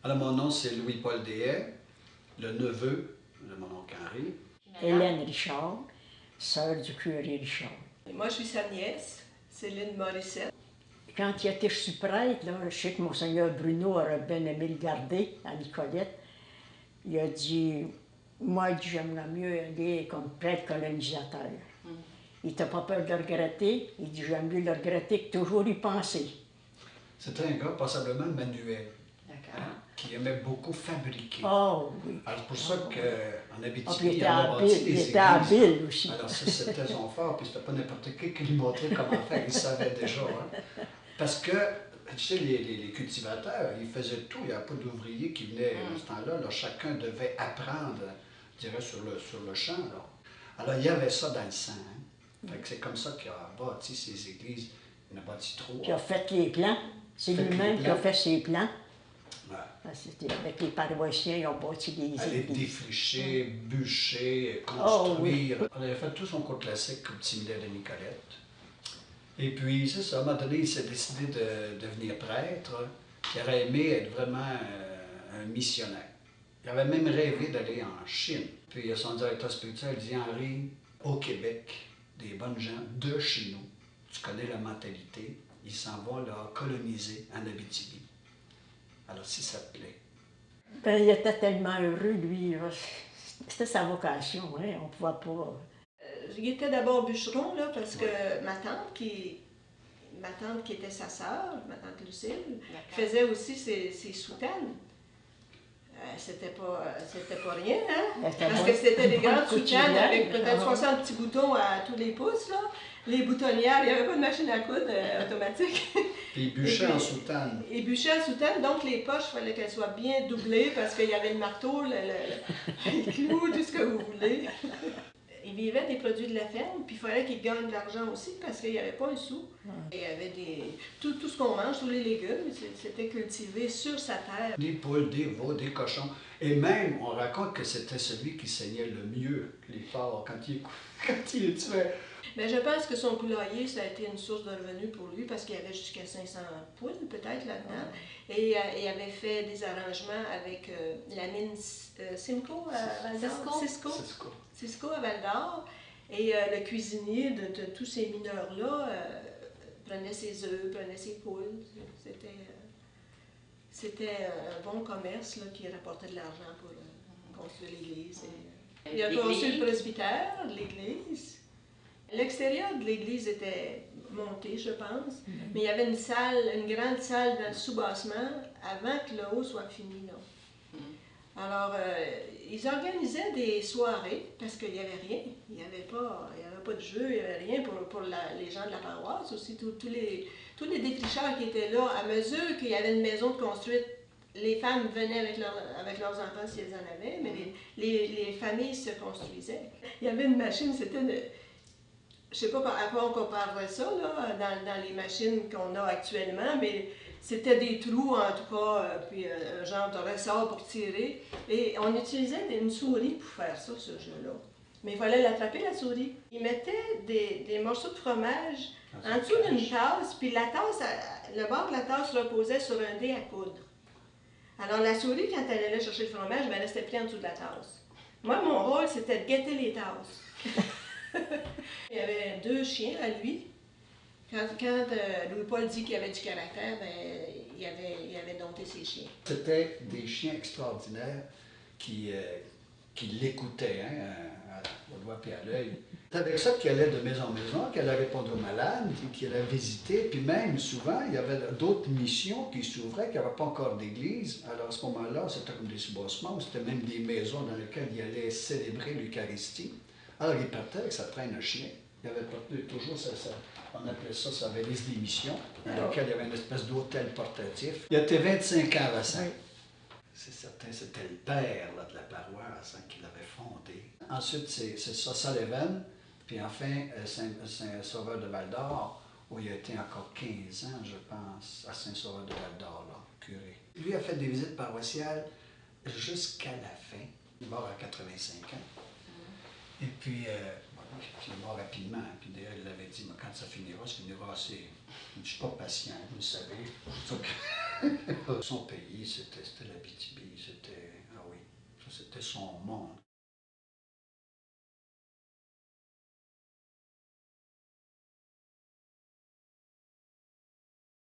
Alors, mon nom, c'est Louis-Paul Deshaies, le neveu de mon oncle Henri. Hélène Richard, sœur du curé Richard. Et moi, je suis sa nièce, Céline Morissette. Quand il était sous-prêtre, je sais que Monseigneur Bruno aurait bien aimé le garder à Nicolette. Il a dit, moi, j'aimerais mieux aller comme prêtre colonisateur. Il n'était pas peur de le regretter. Il dit, j'aime mieux le regretter que toujours y penser. C'était un gars passablement manuel, D'accord. qui aimait beaucoup fabriquer. Oh oui. Alors, c'est pour ça qu'en Abitibi, Puis il a bâti des il églises. était habile aussi. Alors, ça, c'était son fort, puis c'était pas n'importe qui lui montrait comment faire, il savait déjà. Hein. Parce que, tu sais, les cultivateurs, ils faisaient tout, il n'y avait pas d'ouvriers qui venaient à ce temps-là, là, chacun devait apprendre, je dirais, sur le champ. Là. Alors, il y avait ça dans le sang. Hein. Fait que c'est comme ça qu'il a bâti ses églises. Il en a bâti 3. Puis il a fait les plans. C'est lui-même qui a fait ses plans. Ouais. C'était avec les paroissiens, ils ont bâti des Aller églises. défricher, bûcher, construire. Oh, oui. On avait fait tout son cours classique comme Timilet de Nicolette. Et puis, c'est ça, à un moment donné, il s'est décidé de devenir prêtre. Il aurait aimé être vraiment un missionnaire. Il avait même rêvé d'aller en Chine. Puis son directeur spirituel dit, Henri, au Québec, des bonnes gens de chez nous, tu connais la mentalité, ils s'en vont là coloniser en Abitibi. Alors, si ça te plaît. Ben, il était tellement heureux, lui. C'était sa vocation, hein? On ne pouvait pas... Il était d'abord bûcheron, là, parce que ma tante qui était sa sœur, ma tante Lucille, faisait aussi ses soutanes. C'était pas rien, hein? Parce que c'était des grandes soutanes avec peut-être 60 petits boutons à tous les pouces, là. Les boutonnières, il n'y avait pas de machine à coudre automatique. Puis il bûchait en soutane. Il bûchait en soutane, donc les poches, il fallait qu'elles soient bien doublées parce qu'il y avait le marteau, le clou, tout ce que vous voulez. Il vivait des produits de la ferme, puis il fallait qu'il gagne de l'argent aussi parce qu'il n'y avait pas un sou. Il y avait tout ce qu'on mange, tous les légumes, c'était cultivé sur sa terre. Des poules, des veaux, des cochons. Et même, on raconte que c'était celui qui saignait le mieux les porcs quand il les tuait. Mais je pense que son poulailler, ça a été une source de revenus pour lui parce qu'il y avait jusqu'à 500 poules peut-être là-dedans. Et il avait fait des arrangements avec la mine Simcoe à Val-d'Or. Cisco à Val-d'Or. Et le cuisinier de tous ces mineurs-là prenait ses œufs, prenait ses poules. C'était un bon commerce là, qui rapportait de l'argent pour construire l'église. Il a construit le presbytère de l'église. L'extérieur de l'église était monté, je pense, mais il y avait une grande salle dans le sous-bassement avant que le haut soit fini. Là. Alors, ils organisaient des soirées parce qu'il n'y avait rien. Il n'y avait pas de jeu, il n'y avait rien pour les gens de la paroisse. Aussi, tous les défricheurs qui étaient là, à mesure qu'il y avait une maison de construite, les femmes venaient avec leurs enfants si elles en avaient, mais les familles se construisaient. Il y avait une machine, c'était... Je ne sais pas à quoi on comparerait ça là, dans les machines qu'on a actuellement, mais c'était des trous en tout cas, puis un genre de ressort pour tirer. Et on utilisait une souris pour faire ça, ce jeu-là. Mais il fallait l'attraper, la souris. Ils mettaient des morceaux de fromage en dessous d'une tasse, puis la tasse, le bord de la tasse reposait sur un dé à coudre. Alors la souris, quand elle allait chercher le fromage, elle restait prise en dessous de la tasse. Moi, mon rôle, c'était de guetter les tasses. Il y avait 2 chiens à lui. Quand Louis-Paul dit qu'il avait du caractère, ben, il avait dompté ses chiens. C'était des chiens extraordinaires qui l'écoutaient, hein, à la doigt et à l'œil. C'est avec ça qu'il allait de maison en maison, qu'il allait répondre aux malades, qu'il allait visiter. Puis même, souvent, il y avait d'autres missions qui s'ouvraient, qu'il n'y avait pas encore d'église. Alors à ce moment-là, c'était comme des soubassements, c'était même des maisons dans lesquelles il allait célébrer l'Eucharistie. Alors, il partait avec sa traîne à chien. Il avait toujours on appelait ça sa valise d'émission, dans laquelle il y avait une espèce d'hôtel portatif. Il était 25 ans à la Sainte. C'est certain, c'était le père là, de la paroisse hein, qui l'avait fondé. Ensuite, c'est ça, Sullivan, puis enfin, Saint-Sauveur de Val-d'Or, où il a été encore 15 ans, je pense, à Saint-Sauveur de Val-d'Or, là, curé. Lui a fait des visites paroissiales jusqu'à la fin. Il est mort à 85 ans. Et puis, il est mort rapidement. Puis d'ailleurs, il avait dit, quand ça finira assez. Je ne suis pas patient, vous le savez. Son pays, c'était l'Abitibi, c'était, ah oui, ça c'était son monde.